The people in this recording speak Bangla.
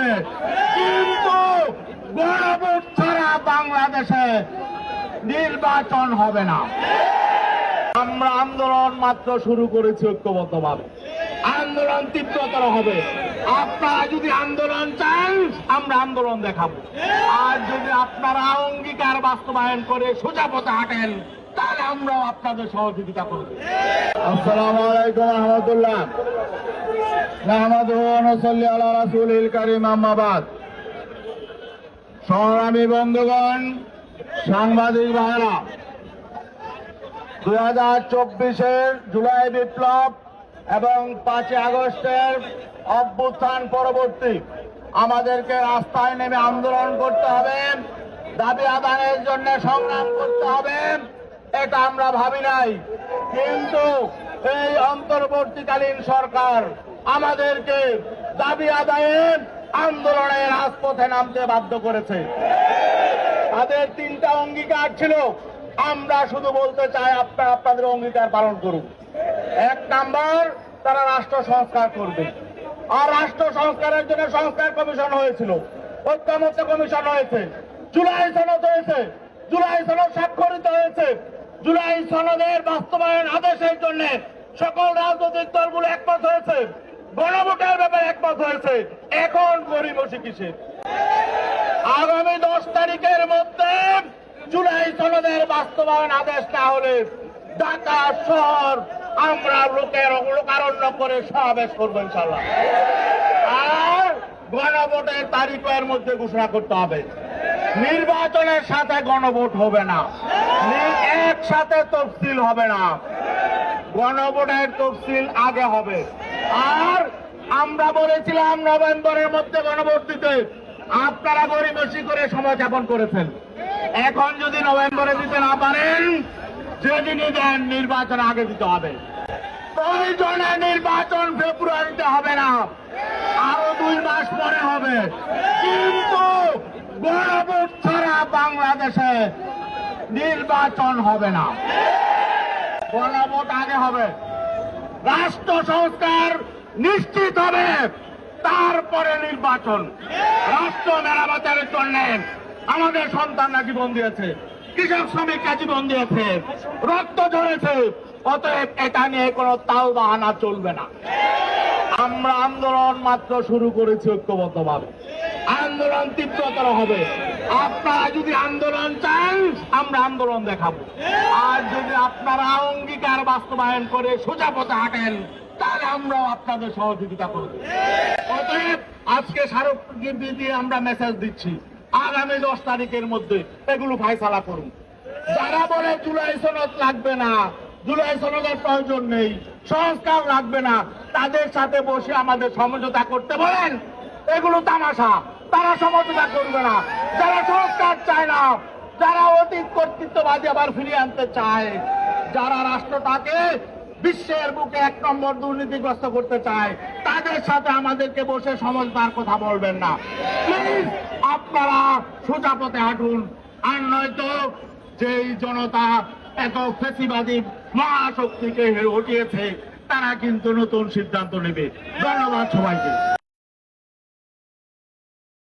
হবে, কিন্তু গণভোট ছাড়া বাংলাদেশে নির্বাচন হবে না। আমরা আন্দোলন মাত্র শুরু করেছি ঐক্যবদ্ধভাবে, আন্দোলন তীব্রতর হবে। আপনারা যদি আন্দোলন চান আমরা আন্দোলন দেখাবো, আর যদি আপনারা অঙ্গীকার বাস্তবায়ন করে সোজা পথে হাঁটেন তাহলে আমরাও আপনাদের সহযোগিতা করব। আসসালামু আলাইকুম রহমতুল্লাহ। নাহমাদুহু ওয়া নুসাল্লি আলা রাসূলিল কারীম, আম্মা বাদ। সংগ্রামী বন্ধুগণ, সাংবাদিক ভাইরা, 2024-এর জুলাই বিপ্লব এবং 5 আগস্টের অভ্যুত্থান পরবর্তী আমাদেরকে রাস্তায় নেমে আন্দোলন করতে হবে, দাবি আদায়ের জন্য সংগ্রাম করতে হবে, এটা আমরা ভাবি নাই। কিন্তু এই অন্তর্বর্তীকালীন সরকার আমাদেরকে দাবি আদায়ে আন্দোলনের রাজপথে নামতে বাধ্য করেছে। তাদের 3টা অঙ্গীকার ছিল, আমরা শুধু বলতে চাই আপনারা আপনাদের অঙ্গীকার পালন করুন। 1 নাম্বার, তারা রাষ্ট্র সংস্কার করবে, আর রাষ্ট্র সংস্কারের জন্য সংস্কার কমিশন হয়েছিল, ঐক্যমত্য কমিশন হয়েছে, জুলাই সনদ হয়েছে, জুলাই সনদ স্বাক্ষরিত হয়েছে, জুলাই সনদের বাস্তবায়ন আদেশের জন্য সকল রাজনৈতিক দলগুলো একমত হয়েছে, গণভোটের ব্যাপারে একমত হয়েছে। এখন গড়িমসি কিসের? আগামী 10 তারিখের মধ্যে জুলাই সনদের বাস্তবায়ন আদেশ না হলে ঢাকা শহর আমরা লোকারণ্য করে সমাবেশ করবো ইনশাল্লাহ। আর গণভোটের তারিখের মধ্যে ঘোষণা করতে হবে। নির্বাচনের সাথে গণভোট হবে না, একসাথে তফসিল হবে না, গণভোটের তফসিল আগে হবে। আর আমরা বলেছিলাম নভেম্বরের মধ্যে গণভোট দিতে, আপনারা গড়িমসি করে সময় যাপন করেছেন। এখন যদি নভেম্বরে দিতে না পারেন, যেদিনই দেন নির্বাচন আগে দিতে হবে। প্রয়োজনে নির্বাচন ফেব্রুয়ারিতে হবে না, আরো 2 মাস পরে হবে, কিন্তু গণভোট ছাড়া বাংলাদেশে নির্বাচন হবে না। গণভোট আগে হবে, রাষ্ট্র সংস্কার নিশ্চিত হবে, তারপরে নির্বাচন। রাষ্ট্র মেরামতের জন্য আমাদের সন্তানরা জীবন দিয়েছে, কৃষক শ্রমিকরা জীবন দিয়েছে, রক্ত ঝরেছে, অতএব এটা নিয়ে কোনো তাল বাহানা চলবে না। আমরা আন্দোলন মাত্র শুরু করেছি ঐক্যবদ্ধভাবে, আন্দোলন তীব্রতর হবে। আপনারা যদি আন্দোলন চান আমরা আন্দোলন দেখাবো, আর যদি আপনারা অঙ্গীকার বাস্তবায়ন করে সোজা পথে হাঁটেন তাহলে আমরাও আপনাদের সহযোগিতা করব। অতএব আজকে স্মারকলিপি দিয়ে আমরা মেসেজ দিচ্ছি, আগামী 10 তারিখের মধ্যে এগুলো ফায়সালা করুন। যারা বলে জুলাই সনদ লাগবে না, জুলাই সনদের প্রয়োজন নেই, সংস্কার লাগবে না, তাদের সাথে বসে আমাদের সমঝোতা করতে বলেন, এগুলো তামাশা। তারা সমঝোতা করবে না। যারা সংস্কার চায় না, যারা অতীত কর্তৃত্ববাদী আবার ফিরিয়ে আনতে চায়, যারা রাষ্ট্রটাকে বিশ্বের বুকে 1 নম্বর দুর্নীতিগ্রস্ত করতে চায়, তাদের সাথে আমাদেরকে বসে সমঝোতার কথা বলবেন না। প্লিজ আপনারা সোজা পথে হাঁটুন, আর নয়তো যেই জনতা এত ফেসিবাদী মহাশক্তিকে হটিয়েছে তারা কিন্তু নতুন সিদ্ধান্ত নেবে। ধন্যবাদ সবাইকে।